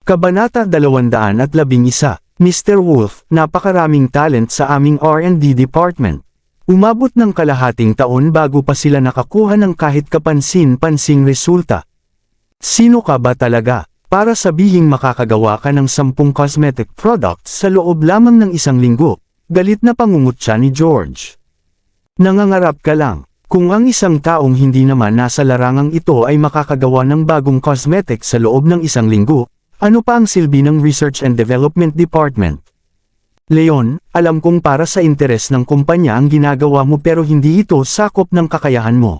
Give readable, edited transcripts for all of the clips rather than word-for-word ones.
Kabanata 211, Mr. Wolf, napakaraming talent sa aming R&D department. Umabot ng kalahating taon bago pa sila nakakuha ng kahit kapansin-pansing resulta. Sino ka ba talaga, para sabihing makakagawa ka ng 10 cosmetic products sa loob lamang ng isang linggo? Galit na pangungutya ni George. Nangangarap ka lang. Kung ang isang taong hindi naman nasa larangang ito ay makakagawa ng bagong cosmetic sa loob ng isang linggo, ano pa ang silbi ng Research and Development Department? Leon, alam kong para sa interes ng kumpanya ang ginagawa mo pero hindi ito sakop ng kakayahan mo.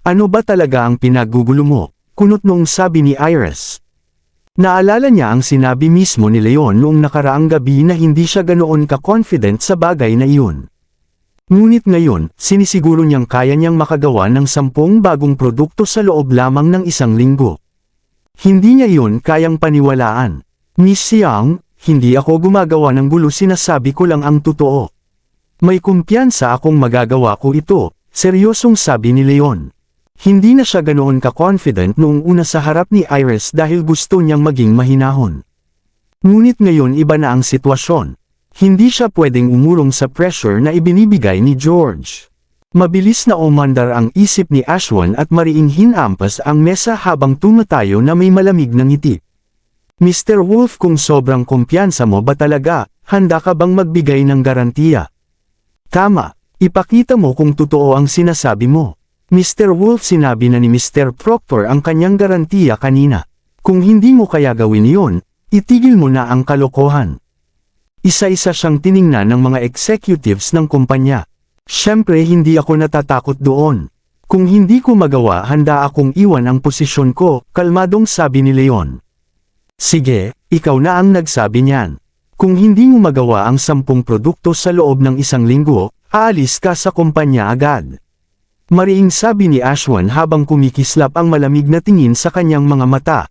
Ano ba talaga ang pinagugulo mo? Kunot noong sabi ni Iris. Naalala niya ang sinabi mismo ni Leon noong nakaraang gabi na hindi siya ganoon ka-confident sa bagay na iyon. Ngunit ngayon, sinisiguro niyang kaya niyang makagawa ng 10 bagong produkto sa loob lamang ng isang linggo. Hindi niya iyon kayang paniwalaan. Miss Young, hindi ako gumagawa ng gulo, sinasabi ko lang ang totoo. May kumpiyansa akong magagawa ko ito, seryosong sabi ni Leon. Hindi na siya ganoon ka-confident noong una sa harap ni Iris dahil gusto niyang maging mahinahon. Ngunit ngayon iba na ang sitwasyon. Hindi siya pwedeng umurong sa pressure na ibinibigay ni George. Mabilis na umandar ang isip ni Ashwin at mariing hinampas ang mesa habang tumatayo na may malamig na ngiti. Mr. Wolf, kung sobrang kumpiyansa mo ba talaga, handa ka bang magbigay ng garantiya? Tama, ipakita mo kung totoo ang sinasabi mo. Mr. Wolf, sinabi na ni Mr. Proctor ang kanyang garantiya kanina. Kung hindi mo kaya gawin iyon, itigil mo na ang kalokohan. Isa-isa siyang tiningnan ng mga executives ng kumpanya. Siyempre hindi ako natatakot doon. Kung hindi ko magawa, handa akong iwan ang posisyon ko, kalmadong sabi ni Leon. Sige, ikaw na ang nagsabi niyan. Kung hindi mo magawa ang 10 produkto sa loob ng isang linggo, aalis ka sa kumpanya agad. Mariing sabi ni Ashwin habang kumikislap ang malamig na tingin sa kanyang mga mata.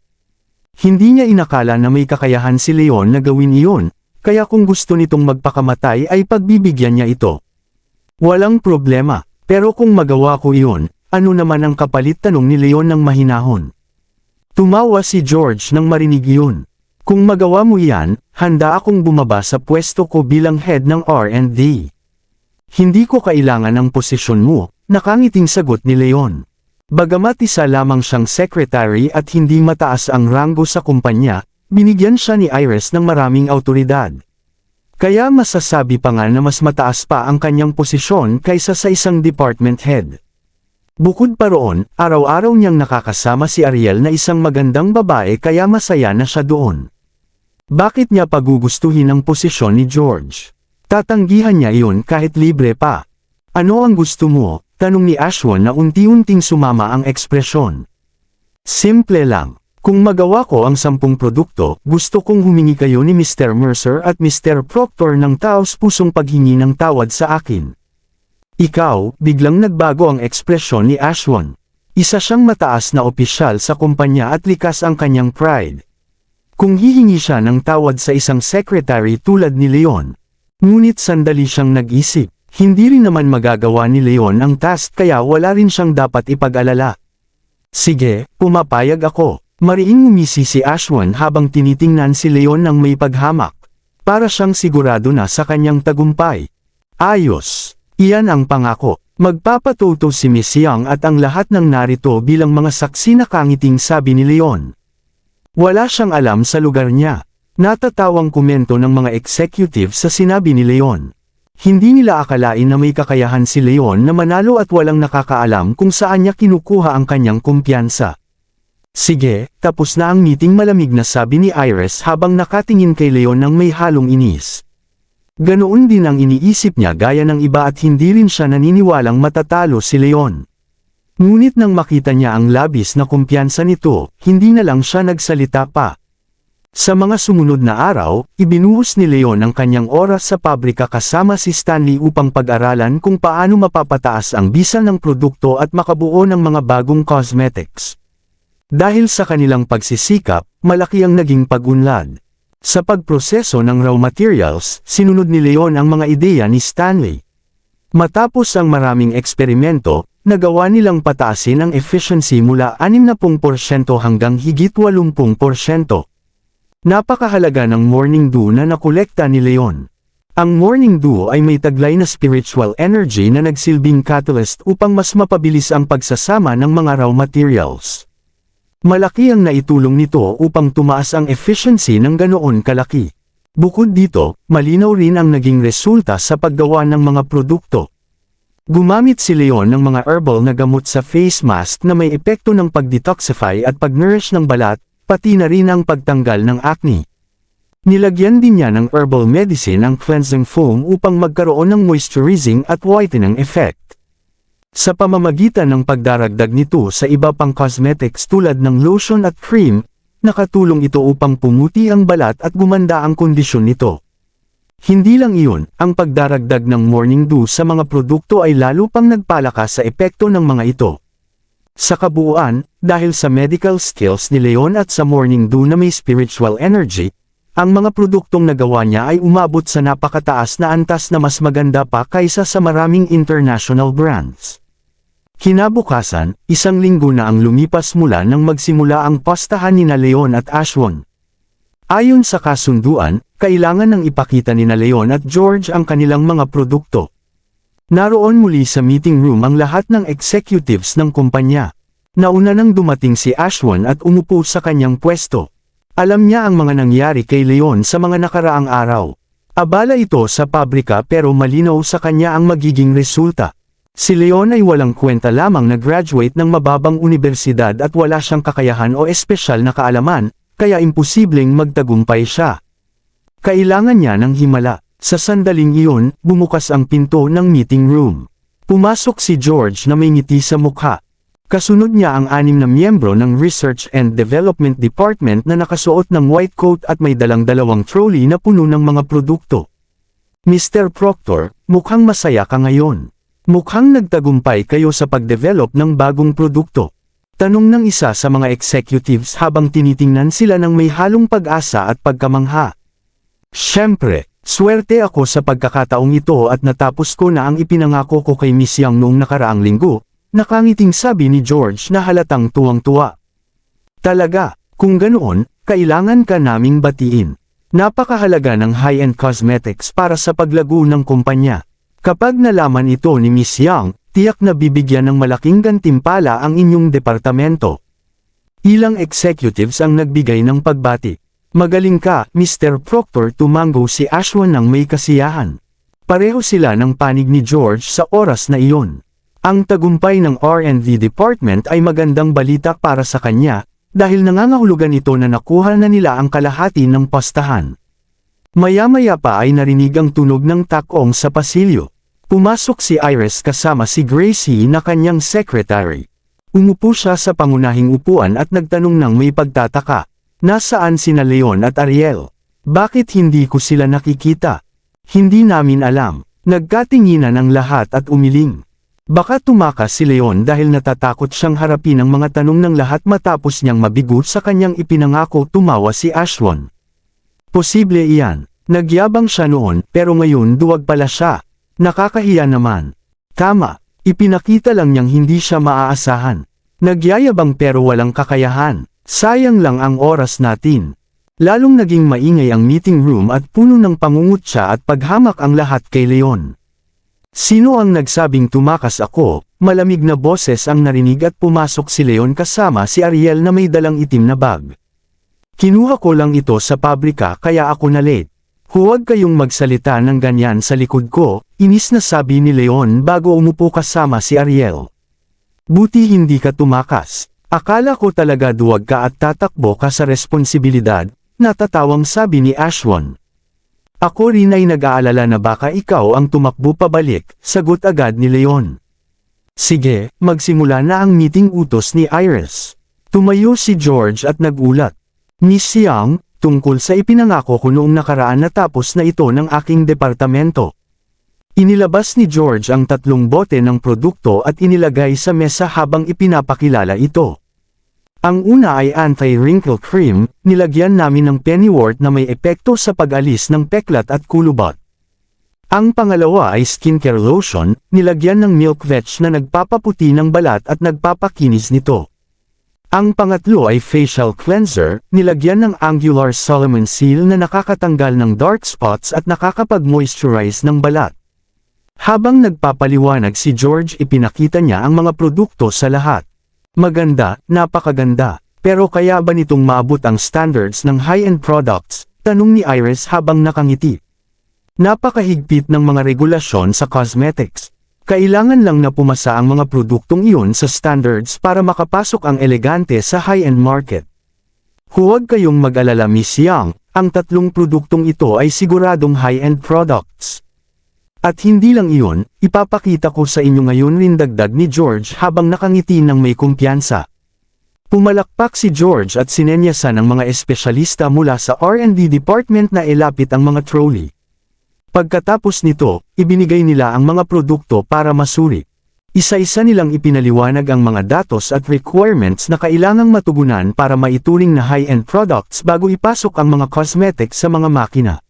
Hindi niya inakala na may kakayahan si Leon na gawin iyon. Kaya kung gusto nitong magpakamatay ay pagbibigyan niya ito. Walang problema, pero kung magawa ko iyon, ano naman ang kapalit, tanong ni Leon ng mahinahon. Tumawa si George nang marinig iyon. Kung magawa mo iyan, handa akong bumaba sa pwesto ko bilang head ng R&D. Hindi ko kailangan ang posisyon mo, nakangiting sagot ni Leon. Bagamat isa lamang siyang secretary at hindi mataas ang ranggo sa kumpanya, binigyan siya ni Iris ng maraming awtoridad. Kaya masasabi pa nga na mas mataas pa ang kanyang posisyon kaysa sa isang department head. Bukod pa roon, araw-araw niyang nakakasama si Ariel na isang magandang babae kaya masaya na siya doon. Bakit niya pagugustuhin ang posisyon ni George? Tatanggihan niya iyon kahit libre pa. Ano ang gusto mo? Tanong ni Ashwin na unti-unting sumama ang ekspresyon. Simple lang. Kung magawa ko ang 10 produkto, gusto kong humingi kayo ni Mr. Mercer at Mr. Proctor ng taos-pusong paghingi ng tawad sa akin. Ikaw, biglang nagbago ang ekspresyon ni Ashwin. Isa siyang mataas na opisyal sa kumpanya at likas ang kanyang pride. Kung hihingi siya ng tawad sa isang secretary tulad ni Leon. Ngunit sandali siyang nag-isip, hindi rin naman magagawa ni Leon ang task kaya wala rin siyang dapat ipag-alala. Sige, pumapayag ako. Mariing umisi si Ashwin habang tinitingnan si Leon ng may paghamak. Para siyang sigurado na sa kanyang tagumpay. Ayos. Iyan ang pangako. Magpapatuto si Miss Young at ang lahat ng narito bilang mga saksi, na kangiting sabi ni Leon. Wala siyang alam sa lugar niya. Natatawang komento ng mga executive sa sinabi ni Leon. Hindi nila akalain na may kakayahan si Leon na manalo at walang nakakaalam kung saan niya kinukuha ang kanyang kumpiyansa. Sige, tapos na ang meeting, malamig na sabi ni Iris habang nakatingin kay Leon ng may halong inis. Ganoon din ang iniisip niya gaya ng iba at hindi rin siya naniniwalang matatalo si Leon. Ngunit nang makita niya ang labis na kumpiyansa nito, hindi na lang siya nagsalita pa. Sa mga sumunod na araw, ibinuhos ni Leon ang kanyang oras sa pabrika kasama si Stanley upang pag-aralan kung paano mapapataas ang bisa ng produkto at makabuo ng mga bagong cosmetics. Dahil sa kanilang pagsisikap, malaki ang naging pag-unlad. Sa pagproseso ng raw materials, sinunod ni Leon ang mga ideya ni Stanley. Matapos ang maraming eksperimento, nagawa nilang pataasin ang efficiency mula 60% hanggang higit 80%. Napakahalaga ng Morning Dew na nakolekta ni Leon. Ang Morning Dew ay may taglay na spiritual energy na nagsilbing catalyst upang mas mapabilis ang pagsasama ng mga raw materials. Malaki ang naitulong nito upang tumaas ang efficiency ng ganoon kalaki. Bukod dito, malinaw rin ang naging resulta sa paggawa ng mga produkto. Gumamit si Leon ng mga herbal na gamot sa face mask na may epekto ng pag-detoxify at pag-nourish ng balat, pati na rin ang pagtanggal ng acne. Nilagyan din niya ng herbal medicine ang cleansing foam upang magkaroon ng moisturizing at whitening effect. Sa pamamagitan ng pagdaragdag nito sa iba pang cosmetics tulad ng lotion at cream, nakatulong ito upang pumuti ang balat at gumanda ang kondisyon nito. Hindi lang iyon, ang pagdaragdag ng Morning Dew sa mga produkto ay lalo pang nagpalakas sa epekto ng mga ito. Sa kabuuan, dahil sa medical skills ni Leon at sa Morning Dew na may spiritual energy, ang mga produktong nagawa niya ay umabot sa napakataas na antas na mas maganda pa kaysa sa maraming international brands. Kinabukasan, 1 linggo na ang lumipas mula nang magsimula ang postahan nina Leon at Ashwin. Ayon sa kasunduan, kailangan nang ipakita nina Leon at George ang kanilang mga produkto. Naroon muli sa meeting room ang lahat ng executives ng kumpanya. Nauna nang dumating si Ashwin at umupo sa kanyang pwesto. Alam niya ang mga nangyari kay Leon sa mga nakaraang araw. Abala ito sa pabrika pero malinaw sa kanya ang magiging resulta. Si Leon ay walang kwenta lamang na graduate ng mababang universidad at wala siyang kakayahan o espesyal na kaalaman, kaya imposibleng magtagumpay siya. Kailangan niya ng himala. Sa sandaling iyon, bumukas ang pinto ng meeting room. Pumasok si George na may ngiti sa mukha. Kasunod niya ang 6 na miyembro ng Research and Development Department na nakasuot ng white coat at may dalang 2 trolley na puno ng mga produkto. Mr. Proctor, mukhang masaya ka ngayon. Mukhang nagtagumpay kayo sa pagdevelop ng bagong produkto. Tanong ng isa sa mga executives habang tinitingnan sila ng may halong pag-asa at pagkamangha. Siyempre, swerte ako sa pagkakataong ito at natapos ko na ang ipinangako ko kay Miss Yang noong nakaraang linggo. Nakangiting sabi ni George na halatang tuwang-tuwa. Talaga, kung ganoon, kailangan ka naming batiin. Napakahalaga ng high-end cosmetics para sa paglago ng kumpanya. Kapag nalaman ito ni Miss Yang, tiyak na bibigyan ng malaking gantimpala ang inyong departamento. Ilang executives ang nagbigay ng pagbati. Magaling ka, Mr. Proctor, tumango si Ashwin ng may kasiyahan. Pareho sila ng panig ni George sa oras na iyon. Ang tagumpay ng R&D department ay magandang balita para sa kanya, dahil nangangahulugan ito na nakuha na nila ang kalahati ng postahan. Maya-maya pa ay narinig ang tunog ng takong sa pasilyo. Pumasok si Iris kasama si Gracie na kanyang secretary. Umupo siya sa pangunahing upuan at nagtanong ng may pagtataka. Nasaan sina Leon at Ariel? Bakit hindi ko sila nakikita? Hindi namin alam. Nagkatinginan ang lahat at umiling. Baka tumakas si Leon dahil natatakot siyang harapin ang mga tanong ng lahat matapos niyang mabigo sa kanyang ipinangako, tumawa si Ashwin. Posible iyan. Nagyabang siya noon pero ngayon duwag pala siya. Nakakahiya naman. Tama, ipinakita lang niyang hindi siya maaasahan. Nagyayabang pero walang kakayahan. Sayang lang ang oras natin. Lalong naging maingay ang meeting room at puno ng pangungutya at paghamak ang lahat kay Leon. Sino ang nagsabing tumakas ako? Malamig na boses ang narinig at pumasok si Leon kasama si Ariel na may dalang itim na bag. Kinuha ko lang ito sa pabrika kaya ako na late. Huwag kayong magsalita ng ganyan sa likod ko, inis na sabi ni Leon bago umupo kasama si Ariel. Buti hindi ka tumakas. Akala ko talaga duwag ka at tatakbo ka sa responsibilidad, natatawang sabi ni Ashwin. Ako rin ay nag-aalala na baka ikaw ang tumakbo pabalik, sagot agad ni Leon. Sige, magsimula na ang meeting, utos ni Iris. Tumayo si George at nagulat. Miss Yang, tungkol sa ipinangako ko noong nakaraan natapos na ito ng aking departamento. Inilabas ni George ang 3 bote ng produkto at inilagay sa mesa habang ipinapakilala ito. Ang una ay anti-wrinkle cream, nilagyan namin ng pennywort na may epekto sa pag-alis ng peklat at kulubot. Ang pangalawa ay skincare lotion, nilagyan ng milk veg na nagpapaputi ng balat at nagpapakinis nito. Ang pangatlo ay facial cleanser, nilagyan ng Angular Solomon Seal na nakakatanggal ng dark spots at nakakapag-moisturize ng balat. Habang nagpapaliwanag si George, ipinakita niya ang mga produkto sa lahat. Maganda, napakaganda. Pero kaya ba nitong maabot ang standards ng high-end products? Tanong ni Iris habang nakangiti. Napakahigpit ng mga regulasyon sa cosmetics. Kailangan lang na pumasa ang mga produktong iyon sa standards para makapasok ang elegante sa high-end market. Huwag kayong mag-alala, Miss Young, ang tatlong produktong ito ay siguradong high-end products. At hindi lang iyon, ipapakita ko sa inyo ngayon rin, dagdag ni George habang nakangiti ng may kumpiyansa. Pumalakpak si George at sinenyasan ng mga espesyalista mula sa R&D department na ilapit ang mga trolley. Pagkatapos nito, ibinigay nila ang mga produkto para masuri. Isa-isa nilang ipinaliwanag ang mga datos at requirements na kailangang matugunan para maituring na high-end products bago ipasok ang mga cosmetics sa mga makina.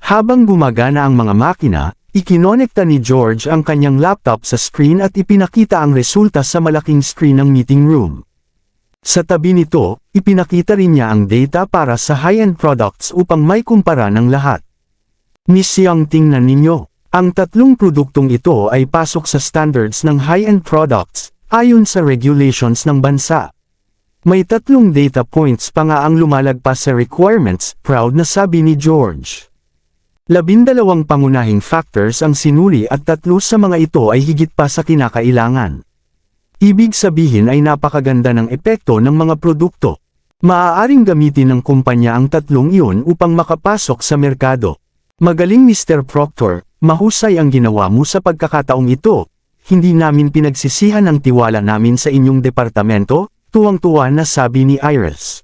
Habang gumagana ang mga makina, ikinonekta ni George ang kanyang laptop sa screen at ipinakita ang resulta sa malaking screen ng meeting room. Sa tabi nito, ipinakita rin niya ang data para sa high-end products upang may kumpara ng lahat. Miss Young, tingnan ninyo. Ang tatlong produktong ito ay pasok sa standards ng high-end products, ayon sa regulations ng bansa. May tatlong data points pa nga ang lumalagpas sa requirements, proud na sabi ni George. 12 pangunahing factors ang sinuri at 3 sa mga ito ay higit pa sa kinakailangan. Ibig sabihin ay napakaganda ng epekto ng mga produkto. Maaaring gamitin ng kumpanya ang tatlong iyon upang makapasok sa merkado. Magaling, Mr. Proctor, mahusay ang ginawa mo sa pagkakataong ito. Hindi namin pinagsisihan ang tiwala namin sa inyong departamento, tuwang-tuwa na sabi ni Iris.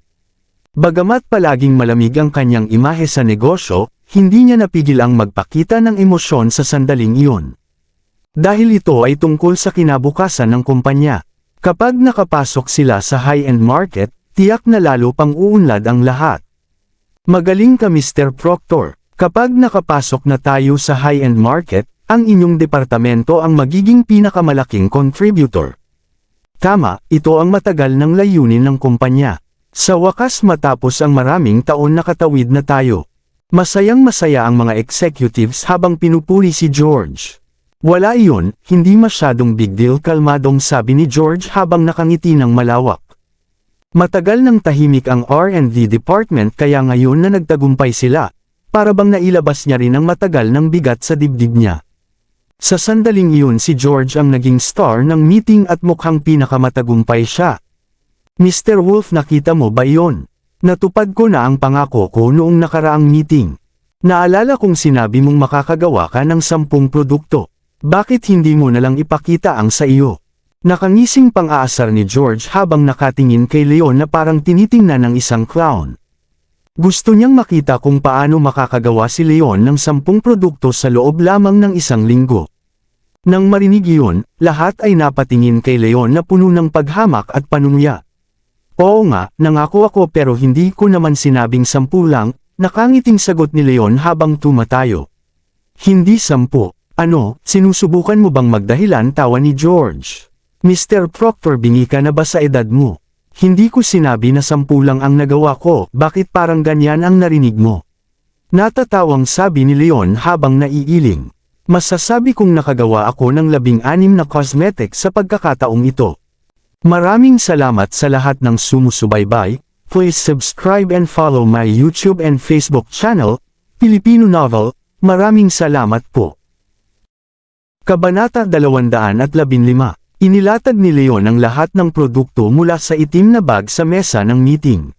Bagamat palaging malamig ang kanyang imahe sa negosyo, hindi niya napigil ang magpakita ng emosyon sa sandaling iyon. Dahil ito ay tungkol sa kinabukasan ng kumpanya. Kapag nakapasok sila sa high-end market, tiyak na lalo pang uunlad ang lahat. Magaling ka, Mr. Proctor. Kapag nakapasok na tayo sa high-end market, ang inyong departamento ang magiging pinakamalaking contributor. Tama, ito ang matagal ng layunin ng kumpanya. Sa wakas, matapos ang maraming taon nakatawid na tayo. Masayang-masaya ang mga executives habang pinupuri si George. Wala iyon, hindi masyadong big deal, kalmadong sabi ni George habang nakangiti ng malawak. Matagal nang tahimik ang R&D department kaya ngayon na nagtagumpay sila, para bang nailabas niya rin ang matagal ng bigat sa dibdib niya. Sa sandaling iyon si George ang naging star ng meeting at mukhang pinakamatagumpay siya. Mr. Wolf, nakita mo ba iyon? Natupad ko na ang pangako ko noong nakaraang meeting. Naalala kong sinabi mong makakagawa ka ng 10 produkto. Bakit hindi mo nalang ipakita ang sa iyo? Nakangising pang-aasar ni George habang nakatingin kay Leon na parang tinitingnan ng isang clown. Gusto niyang makita kung paano makakagawa si Leon ng 10 produkto sa loob lamang ng 1 linggo. Nang marinig iyon, lahat ay napatingin kay Leon na puno ng paghamak at panunuya. Oo nga, nangako ako pero hindi ko naman sinabing 10 lang, nakangiting sagot ni Leon habang tumatayo. Hindi 10. Ano, sinusubukan mo bang magdahilan, tawa ni George? Mr. Proctor, bingi ka na ba sa edad mo? Hindi ko sinabi na 10 lang ang nagawa ko, bakit parang ganyan ang narinig mo? Natatawang sabi ni Leon habang naiiling. Masasabi kong nakagawa ako ng 16 na cosmetics sa pagkakataong ito. Maraming salamat sa lahat ng sumusubaybay. Please subscribe and follow my YouTube and Facebook channel, Filipino Novel. Maraming salamat po. Kabanata 215. Inilatag ni Leon ang lahat ng produkto mula sa itim na bag sa mesa ng meeting.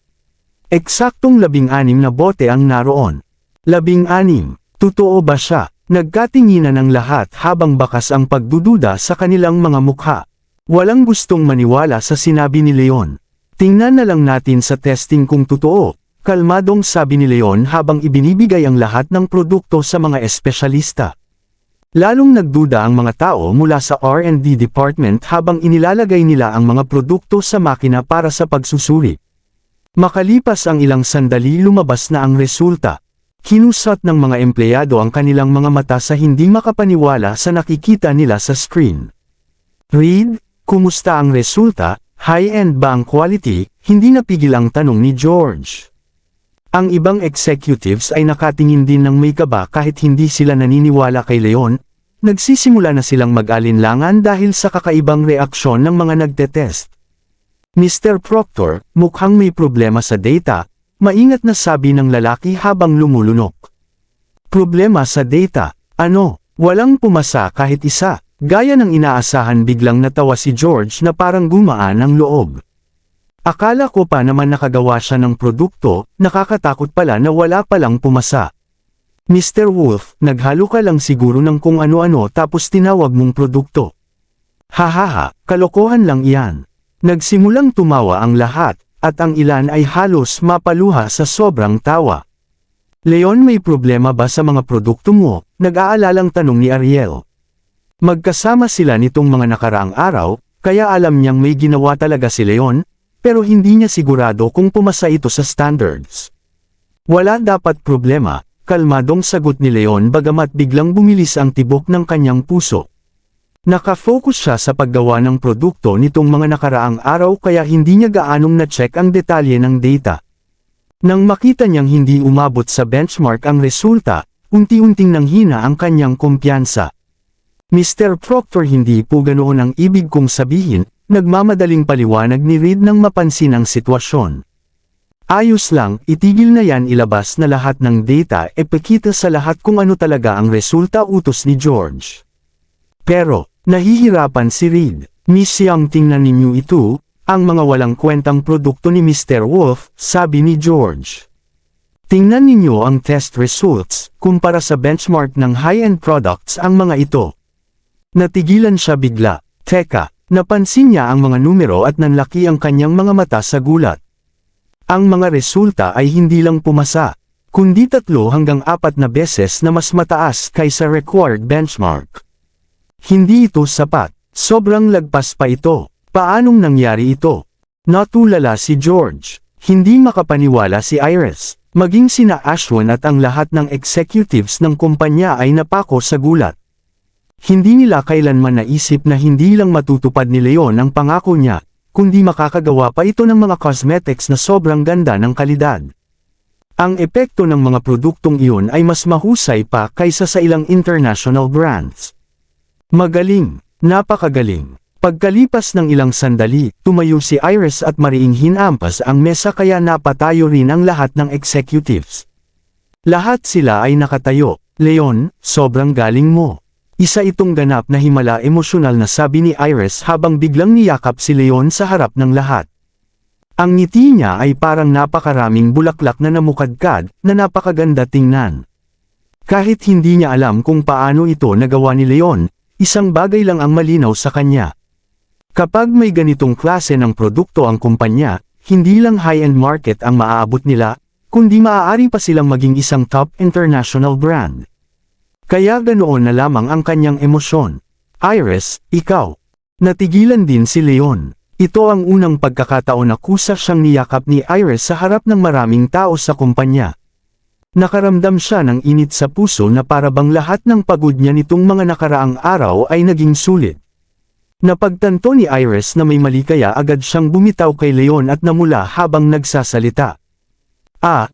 Eksaktong 16 na bote ang naroon. 16. Totoo ba siya? Nagkatinginan ang lahat habang bakas ang pagdududa sa kanilang mga mukha. Walang gustong maniwala sa sinabi ni Leon. Tingnan na lang natin sa testing kung totoo, kalmadong sabi ni Leon habang ibinibigay ang lahat ng produkto sa mga espesyalista. Lalong nagduda ang mga tao mula sa R&D department habang inilalagay nila ang mga produkto sa makina para sa pagsusuri. Makalipas ang ilang sandali, lumabas na ang resulta. Kinusat ng mga empleyado ang kanilang mga mata sa hindi makapaniwala sa nakikita nila sa screen. Reed, kumusta ang resulta? High-end ba ang quality? Hindi napigil ang tanong ni George. Ang ibang executives ay nakatingin din ng may kaba kahit hindi sila naniniwala kay Leon. Nagsisimula na silang mag-alinlangan dahil sa kakaibang reaksyon ng mga nagtetest. Mr. Proctor, mukhang may problema sa data, maingat na sabi ng lalaki habang lumulunok. Problema sa data? Ano? Walang pumasa kahit isa. Gaya ng inaasahan biglang natawa si George na parang gumaan ang loob. Akala ko pa naman nakagawa siya ng produkto, nakakatakot pala na wala palang pumasa. Mr. Wolf, naghalo ka lang siguro ng kung ano-ano tapos tinawag mong produkto. Hahaha, kalokohan lang iyan. Nagsimulang tumawa ang lahat, at ang ilan ay halos mapaluha sa sobrang tawa. Leon, may problema ba sa mga produkto mo? Nag-aalalang tanong ni Ariel. Magkasama sila nitong mga nakaraang araw, kaya alam niyang may ginawa talaga si Leon, pero hindi niya sigurado kung pumasa ito sa standards. Wala dapat problema, kalmadong sagot ni Leon bagamat biglang bumilis ang tibok ng kanyang puso. Nakafocus siya sa paggawa ng produkto nitong mga nakaraang araw kaya hindi niya gaanong na-check ang detalye ng data. Nang makita niyang hindi umabot sa benchmark ang resulta, unti-unting nanghina ang kanyang kumpiyansa. Mr. Proctor, hindi po ganoon ang ibig kong sabihin, nagmamadaling paliwanag ni Reed nang mapansin ang sitwasyon. Ayos lang, itigil na yan, ilabas na lahat ng data epekita sa lahat kung ano talaga ang resulta, utos ni George. Pero, nahihirapan si Reed. Miss Young, tingnan ninyo ito, ang mga walang kwentang produkto ni Mr. Wolf, sabi ni George. Tingnan ninyo ang test results, kumpara sa benchmark ng high-end products ang mga ito. Natigilan siya bigla. Teka, napansin niya ang mga numero at nanlaki ang kanyang mga mata sa gulat. Ang mga resulta ay hindi lang pumasa, kundi 3 hanggang 4 na beses na mas mataas kaysa required benchmark. Hindi ito sapat, sobrang lagpas pa ito. Paanong nangyari ito? Natulala si George. Hindi makapaniwala si Iris. Maging sina Ashwin at ang lahat ng executives ng kumpanya ay napako sa gulat. Hindi nila kailanman naisip na hindi lang matutupad ni Leon ang pangako niya, kundi makakagawa pa ito ng mga cosmetics na sobrang ganda ng kalidad. Ang epekto ng mga produktong iyon ay mas mahusay pa kaysa sa ilang international brands. Magaling, napakagaling. Pagkalipas ng ilang sandali, tumayo si Iris at mariing hinampas ang mesa kaya napatayo rin ang lahat ng executives. Lahat sila ay nakatayo. Leon, sobrang galing mo. Isa itong ganap na himala emosyonal na sabi ni Iris habang biglang niyakap si Leon sa harap ng lahat. Ang ngiti niya ay parang napakaraming bulaklak na namukadkad na napakaganda tingnan. Kahit hindi niya alam kung paano ito nagawa ni Leon, isang bagay lang ang malinaw sa kanya. Kapag may ganitong klase ng produkto ang kumpanya, hindi lang high-end market ang maaabot nila, kundi maaari pa silang maging isang top international brand. Kaya ganoon na lamang ang kanyang emosyon. Iris, ikaw. Natigilan din si Leon. Ito ang unang pagkakataon na kusa siyang niyakap ni Iris sa harap ng maraming tao sa kumpanya. Nakaramdam siya ng init sa puso na parabang lahat ng pagod niya nitong mga nakaraang araw ay naging sulit. Napagtanto ni Iris na may mali kaya agad siyang bumitaw kay Leon at namula habang nagsasalita.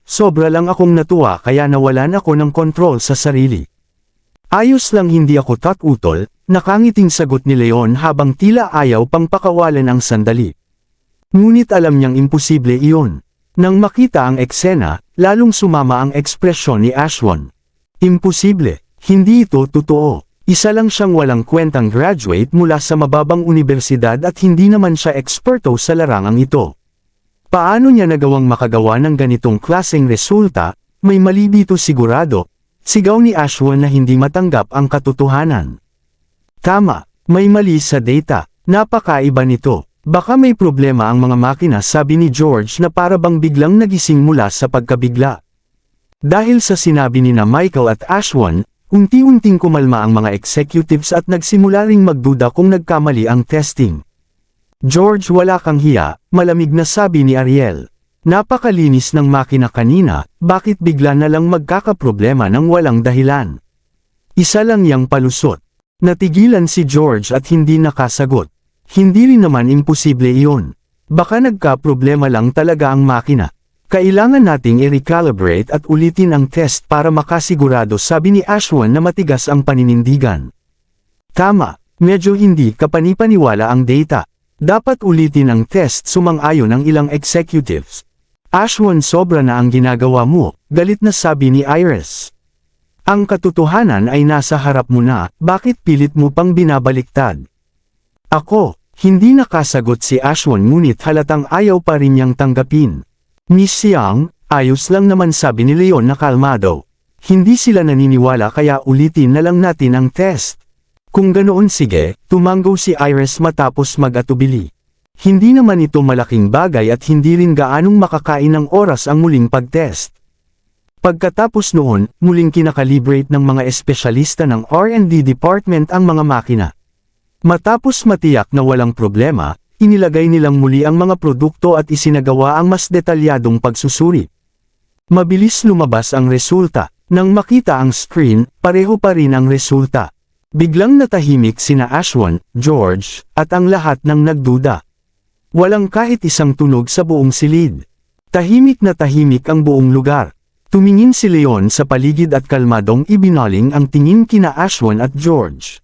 Sobra lang akong natuwa kaya nawalan ako ng kontrol sa sarili. Ayos lang, hindi ako tatutol, nakangiting sagot ni Leon habang tila ayaw pang pakawalan ang sandali. Ngunit alam niyang imposible iyon. Nang makita ang eksena, lalong sumama ang ekspresyon ni Ashwin. Imposible, hindi ito totoo. Isa lang siyang walang kwentang graduate mula sa mababang universidad at hindi naman siya eksperto sa larangang ito. Paano niya nagawang makagawa ng ganitong klaseng resulta? May mali dito sigurado. Sigaw ni Ashwin na hindi matanggap ang katotohanan. Tama, may mali sa data, napakaiba nito. Baka may problema ang mga makina, sabi ni George na parabang biglang nagising mula sa pagkabigla. Dahil sa sinabi ni Michael at Ashwin, unti-unting kumalma ang mga executives at nagsimula ring magduda kung nagkamali ang testing. George, wala kang hiya, malamig na sabi ni Ariel. Napakalinis ng makina kanina, bakit bigla na lang magkakaproblema ng walang dahilan? Isa lang yang palusot. Natigilan si George at hindi nakasagot. Hindi rin naman imposible iyon. Baka nagka-problema lang talaga ang makina. Kailangan nating i-recalibrate at ulitin ang test para makasigurado, sabi ni Ashwan na matigas ang paninindigan. Tama, medyo hindi kapanipaniwala ang data. Dapat ulitin ang test, sumang-ayon ang ilang executives. Ashwan, sobra na ang ginagawa mo, galit na sabi ni Iris. Ang katotohanan ay nasa harap mo na, bakit pilit mo pang binabaliktad? Ako, hindi nakasagot si Ashwan ngunit halatang ayaw pa rin niyang tanggapin. Miss Yang, ayos lang naman, sabi ni Leon na kalmado. Hindi sila naniniwala kaya ulitin na lang natin ang test. Kung ganoon sige, tumanggo si Iris matapos mag-atubili. Hindi naman ito malaking bagay at hindi rin gaanong makakain ng oras ang muling pag-test. Pagkatapos noon, muling kinakalibrate ng mga espesyalista ng R&D department ang mga makina. Matapos matiyak na walang problema, inilagay nilang muli ang mga produkto at isinagawa ang mas detalyadong pagsusuri. Mabilis lumabas ang resulta. Nang makita ang screen, pareho pa rin ang resulta. Biglang natahimik sina Ashwan, George, at ang lahat ng nagduda. Walang kahit isang tunog sa buong silid. Tahimik na tahimik ang buong lugar. Tumingin si Leon sa paligid at kalmadong ibinaling ang tingin kina Ashwan at George.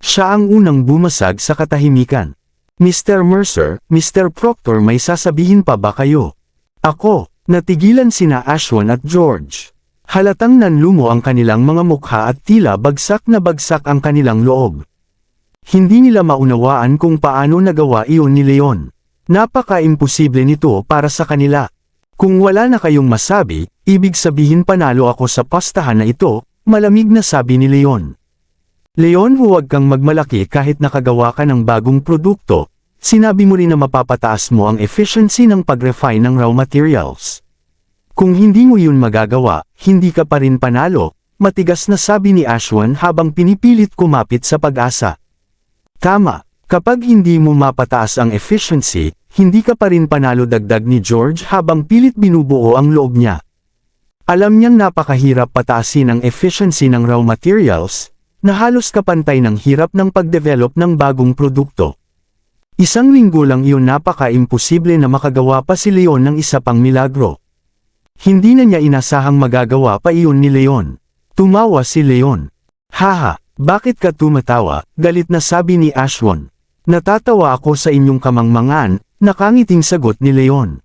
Siya ang unang bumasag sa katahimikan. Mr. Mercer, Mr. Proctor, may sasabihin pa ba kayo? Ako, natigilan sina Ashwan at George. Halatang nanlumo ang kanilang mga mukha at tila bagsak na bagsak ang kanilang loob. Hindi nila maunawaan kung paano nagawa iyon ni Leon. Napaka-imposible nito para sa kanila. Kung wala na kayong masabi, ibig sabihin panalo ako sa pastahan na ito, malamig na sabi ni Leon. Leon, huwag kang magmalaki kahit nakagawa ka ng bagong produkto. Sinabi mo rin na mapapataas mo ang efficiency ng pag-refine ng raw materials. Kung hindi mo yun magagawa, hindi ka pa rin panalo, matigas na sabi ni Ashwan habang pinipilit kumapit sa Pag-asa. Tama, kapag hindi mo mapataas ang efficiency, hindi ka pa rin panalo, dagdag ni George habang pilit binubuo ang loob niya. Alam niyang napakahirap pataasin ang efficiency ng raw materials, na halos kapantay ng hirap ng pag-develop ng bagong produkto. Isang linggo lang iyon, napaka-imposible na makagawa pa si Leon ng isa pang milagro. Hindi na niya inasahang magagawa pa iyon ni Leon. Tumawa si Leon. Haha, bakit ka tumatawa? Galit na sabi ni Ashwan. Natatawa ako sa inyong kamangmangan, nakangiting sagot ni Leon.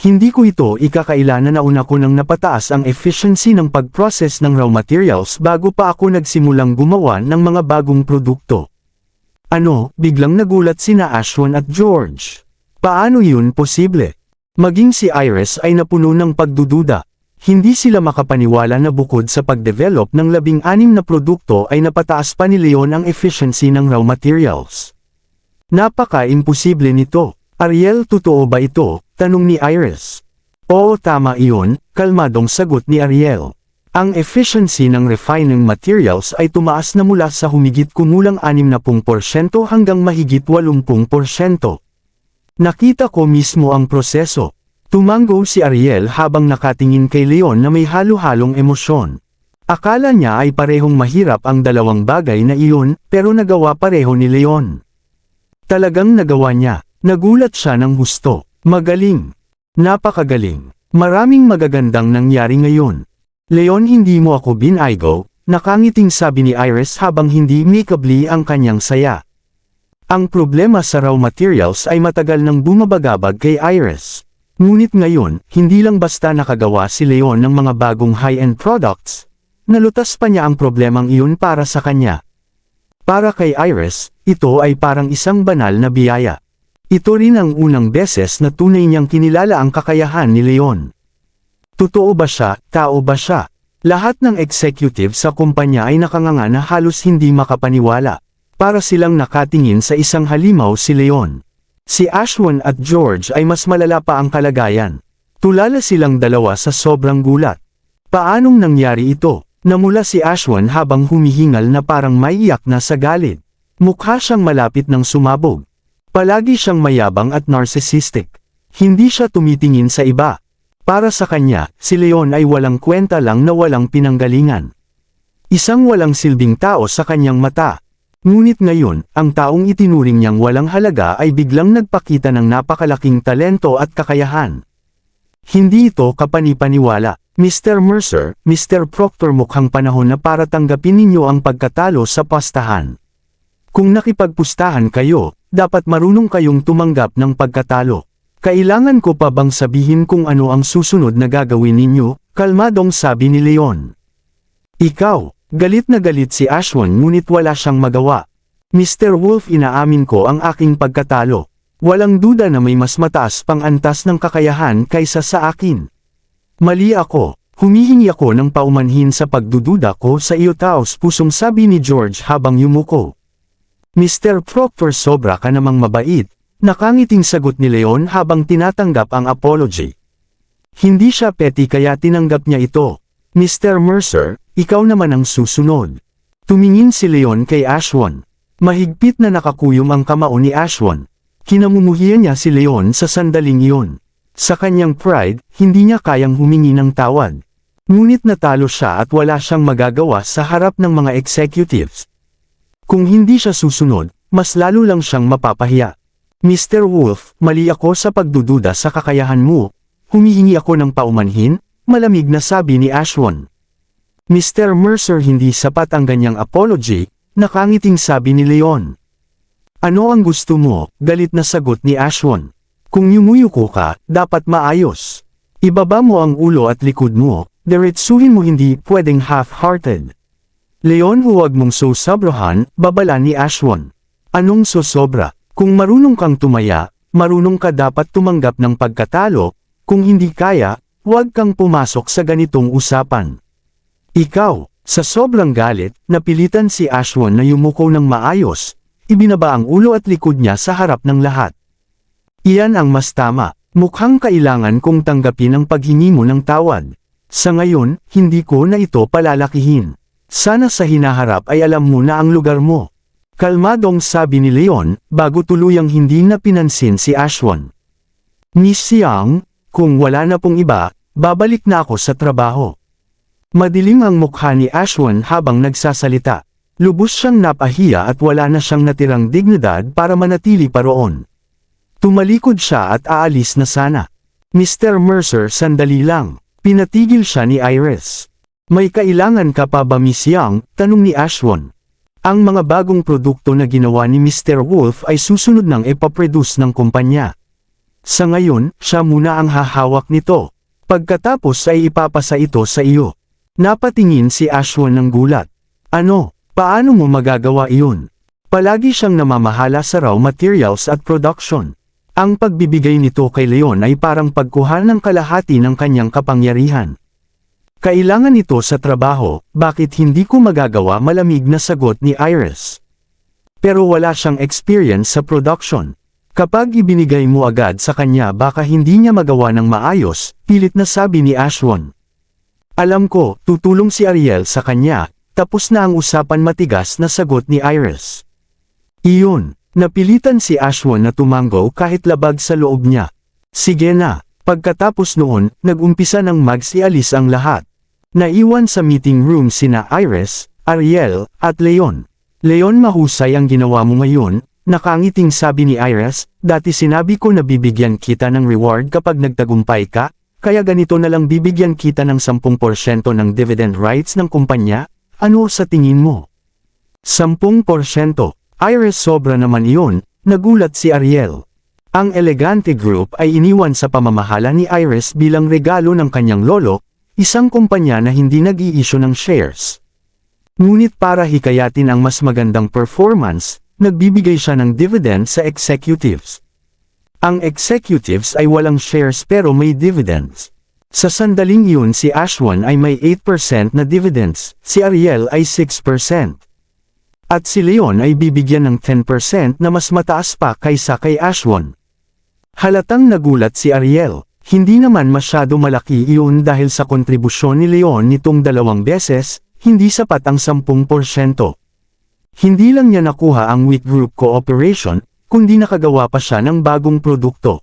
Hindi ko ito ikakaila na nauna ko nang napataas ang efficiency ng pag-process ng raw materials bago pa ako nagsimulang gumawa ng mga bagong produkto. Ano? Biglang nagulat sina Ashwan at George. Paano yun posible? Maging si Iris ay napuno ng pagdududa. Hindi sila makapaniwala na bukod sa pag-develop ng 16 na produkto ay napataas pa ni Leon ang efficiency ng raw materials. Napaka-imposible nito. Ariel, totoo ba ito? Tanong ni Iris. Oo, tama iyon, kalmadong sagot ni Ariel. Ang efficiency ng refining materials ay tumaas na mula sa humigit kumulang 60% hanggang mahigit 80%. Nakita ko mismo ang proseso. Tumanggo si Ariel habang nakatingin kay Leon na may halo-halong emosyon. Akala niya ay parehong mahirap ang dalawang bagay na iyon, pero nagawa pareho ni Leon. Talagang nagawa niya. Nagulat siya ng husto. Magaling. Napakagaling. Maraming magagandang nangyari ngayon. Leon, hindi mo ako binaygo, nakangiting sabi ni Iris habang hindi makeably ang kanyang saya. Ang problema sa raw materials ay matagal nang bumabagabag kay Iris. Ngunit ngayon, hindi lang basta nakagawa si Leon ng mga bagong high-end products, nalutas pa niya ang problemang iyon para sa kanya. Para kay Iris, ito ay parang isang banal na biyaya. Ito rin ang unang beses na tunay niyang kinilala ang kakayahan ni Leon. Totoo ba siya? Tao ba siya? Lahat ng executive sa kumpanya ay nakanganga na halos hindi makapaniwala. Para silang nakatingin sa isang halimaw si Leon. Si Ashwan at George ay mas malala pa ang kalagayan. Tulala silang dalawa sa sobrang gulat. Paanong nangyari ito? Namula si Ashwan habang humihingal na parang maiyak na sa galit. Mukha siyang malapit ng sumabog. Palagi siyang mayabang at narcissistic. Hindi siya tumitingin sa iba. Para sa kanya, si Leon ay walang kwenta lang na walang pinanggalingan. Isang walang silbing tao sa kanyang mata. Ngunit ngayon, ang taong itinuring niyang walang halaga ay biglang nagpakita ng napakalaking talento at kakayahan. Hindi ito kapani-paniwala. Mr. Mercer, Mr. Proctor, mukhang panahon na para tanggapin ninyo ang pagkatalo sa pastahan. Kung nakipagpustahan kayo, dapat marunong kayong tumanggap ng pagkatalo. Kailangan ko pa bang sabihin kung ano ang susunod na gagawin ninyo? Kalmadong sabi ni Leon. Ikaw, galit na galit si Ashwin ngunit wala siyang magawa. Mr. Wolf, inaamin ko ang aking pagkatalo. Walang duda na may mas mataas pang antas ng kakayahan kaysa sa akin. Mali ako. Humihingi ako ng paumanhin sa pagdududa ko sa iyo, taos pusong sabi ni George habang yumuko. Mr. Proctor, sobra ka namang mabait, nakangiting sagot ni Leon habang tinatanggap ang apology. Hindi siya petty kaya tinanggap niya ito. Mr. Mercer, ikaw naman ang susunod. Tumingin si Leon kay Ashwin. Mahigpit na nakakuyom ang kamao ni Ashwin. Kinamumuhian niya si Leon sa sandaling iyon. Sa kanyang pride, hindi niya kayang humingi ng tawad. Ngunit natalo siya at wala siyang magagawa sa harap ng mga executives. Kung hindi siya susunod, mas lalo lang siyang mapapahiya. Mr. Wolf, mali ako sa pagdududa sa kakayahan mo. Humihingi ako ng paumanhin, malamig na sabi ni Ashwin. Mr. Mercer, hindi sapat ang ganyang apology, nakangiting sabi ni Leon. Ano ang gusto mo? Galit na sagot ni Ashwin. Kung yumuyuko ka, dapat maayos. Ibaba mo ang ulo at likod mo, diretsuhin mo, hindi pwedeng half-hearted. Leon, huwag mong sosobrahan, babala ni Ashwin. Anong sosobra? Kung marunong kang tumaya, marunong ka dapat tumanggap ng pagkatalo, kung hindi kaya, huwag kang pumasok sa ganitong usapan. Ikaw, sa sobrang galit, napilitan si Ashwin na yumuko ng maayos, ibinaba ang ulo at likod niya sa harap ng lahat. Iyan ang mas tama. Mukhang kailangan kong tanggapin ang paghingi mo ng tawad. Sa ngayon, hindi ko na ito palalakihin. Sana sa hinaharap ay alam mo na ang lugar mo. Kalmadong sabi ni Leon, bago tuluyang hindi na pinansin si Ashwin. Miss Yang, kung wala na pong iba, babalik na ako sa trabaho. Madilim ang mukha ni Ashwin habang nagsasalita. Lubos siyang napahiya at wala na siyang natirang dignidad para manatili pa roon. Tumalikod siya at aalis na sana. Mr. Mercer, sandali lang. Pinatigil siya ni Iris. May kailangan ka pa ba, Miss Yang? Tanong ni Ashwin. Ang mga bagong produkto na ginawa ni Mr. Wolf ay susunod nang ipaproduce ng kumpanya. Sa ngayon, siya muna ang hahawak nito. Pagkatapos ay ipapasa ito sa iyo. Napatingin si Ashwin ng gulat. Ano? Paano mo magagawa iyon? Palagi siyang namamahala sa raw materials at production. Ang pagbibigay nito kay Leon ay parang pagkuha ng kalahati ng kanyang kapangyarihan. Kailangan ito sa trabaho, bakit hindi ko magagawa, malamig na sagot ni Iris. Pero wala siyang experience sa production. Kapag ibinigay mo agad sa kanya baka hindi niya magawa ng maayos, pilit na sabi ni Ashwin. Alam ko, tutulong si Ariel sa kanya, tapos na ang usapan, matigas na sagot ni Iris. Iyon. Napilitan si Ashwin na tumango kahit labag sa loob niya. Sige na. Pagkatapos noon, nag-umpisa ng magsialis ang lahat. Naiwan sa meeting room sina Iris, Ariel, at Leon. Leon, mahusay ang ginawa mo ngayon, nakangiting sabi ni Iris, dati sinabi ko na bibigyan kita ng reward kapag nagtagumpay ka, kaya ganito na lang bibigyan kita ng 10% ng dividend rights ng kumpanya, ano sa tingin mo? 10%. Iris, sobra naman iyon, nagulat si Ariel. Ang Elegante Group ay iniwan sa pamamahala ni Iris bilang regalo ng kanyang lolo, isang kumpanya na hindi nag-i-issue ng shares. Ngunit para hikayatin ang mas magandang performance, nagbibigay siya ng dividend sa executives. Ang executives ay walang shares pero may dividends. Sa sandaling iyon si Ashwin ay may 8% na dividends, si Ariel ay 6%. At si Leon ay bibigyan ng 10% na mas mataas pa kaysa kay Ashwin. Halatang nagulat si Ariel. Hindi naman masyado malaki iyon dahil sa kontribusyon ni Leon nitong 2 beses, hindi sapat ang 10%. Hindi lang niya nakuha ang Wheat Group Cooperation, kundi nakagawa pa siya ng bagong produkto.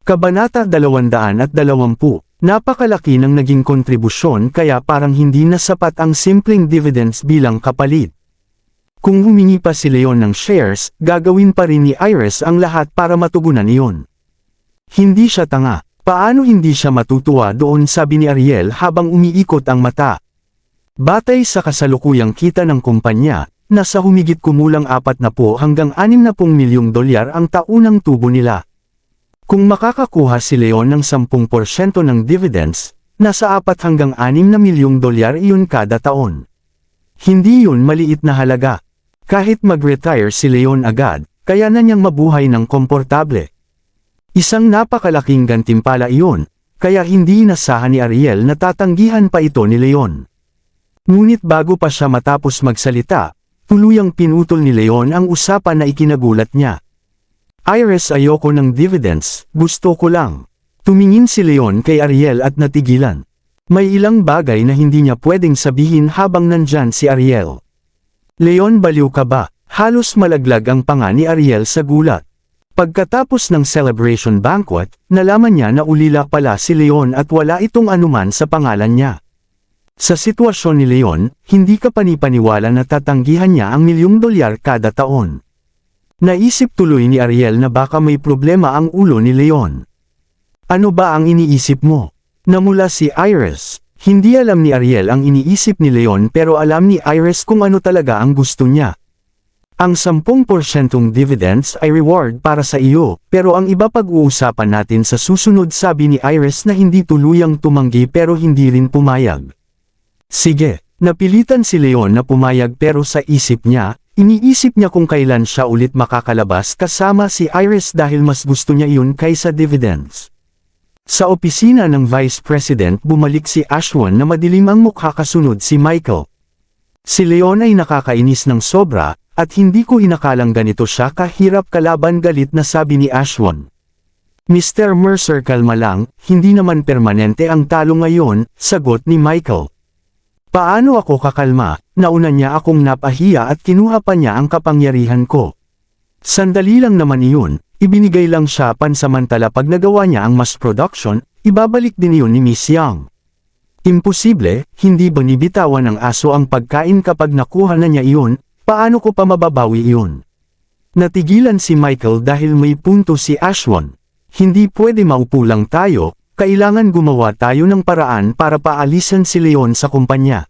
Kabanata 220. Napakalaki ng naging kontribusyon kaya parang hindi na sapat ang simpleng dividends bilang kapalit. Kung humingi pa si Leon ng shares, gagawin pa rin ni Iris ang lahat para matugunan iyon. Hindi siya tanga. Paano hindi siya matutuwa doon, sabi ni Ariel habang umiikot ang mata. Batay sa kasalukuyang kita ng kumpanya, nasa humigit kumulang 40 hanggang 60 milyong dolyar ang taunang tubo nila. Kung makakakuha si Leon ng 10% ng dividends, nasa 4 hanggang 6 na milyong dolyar iyon kada taon. Hindi yun maliit na halaga. Kahit mag-retire si Leon agad, kaya na niyang mabuhay ng komportable. Isang napakalaking gantimpala iyon, kaya hindi inasahan ni Ariel na tatanggihan pa ito ni Leon. Ngunit bago pa siya matapos magsalita, tuluyang pinutol ni Leon ang usapan na ikinagulat niya. Iris, ayoko ng dividends, gusto ko lang. Tumingin si Leon kay Ariel at natigilan. May ilang bagay na hindi niya pwedeng sabihin habang nandyan si Ariel. Leon, baliw ka ba? Halos malaglag ang panga ni Ariel sa gulat. Pagkatapos ng celebration banquet, nalaman niya na ulila pala si Leon at wala itong anuman sa pangalan niya. Sa sitwasyon ni Leon, hindi ka panipaniwala na tatanggihan niya ang milyong dolyar kada taon. Naisip tuloy ni Ariel na baka may problema ang ulo ni Leon. Ano ba ang iniisip mo? Namula si Iris. Hindi alam ni Ariel ang iniisip ni Leon pero alam ni Iris kung ano talaga ang gusto niya. Ang 10% dividends ay reward para sa iyo, pero ang iba pag-uusapan natin sa susunod, sabi ni Iris na hindi tuluyang tumanggi pero hindi rin pumayag. Sige, napilitan si Leon na pumayag pero sa isip niya, iniisip niya kung kailan siya ulit makakalabas kasama si Iris dahil mas gusto niya iyon kaysa dividends. Sa opisina ng Vice President bumalik si Ashwin na madilim ang mukha, kasunod si Michael. Si Leon ay nakakainis ng sobra, at hindi ko inakalang ganito siya kahirap kalaban, galit na sabi ni Ashwin. Mr. Mercer, kalma lang, hindi naman permanente ang talo ngayon, sagot ni Michael. Paano ako kakalma? Nauna niya akong napahiya at kinuha pa niya ang kapangyarihan ko. Sandali lang naman iyon, ibinigay lang siya pansamantala. Pag nagawa niya ang mass production, ibabalik din iyon ni Miss Young. Imposible, hindi ba nibitawan ng aso ang pagkain kapag nakuha na niya iyon? Paano ko pa mababawi iyon? Natigilan si Michael dahil may punto si Ashwin. Hindi pwede maupo lang tayo, kailangan gumawa tayo ng paraan para paalisan si Leon sa kumpanya.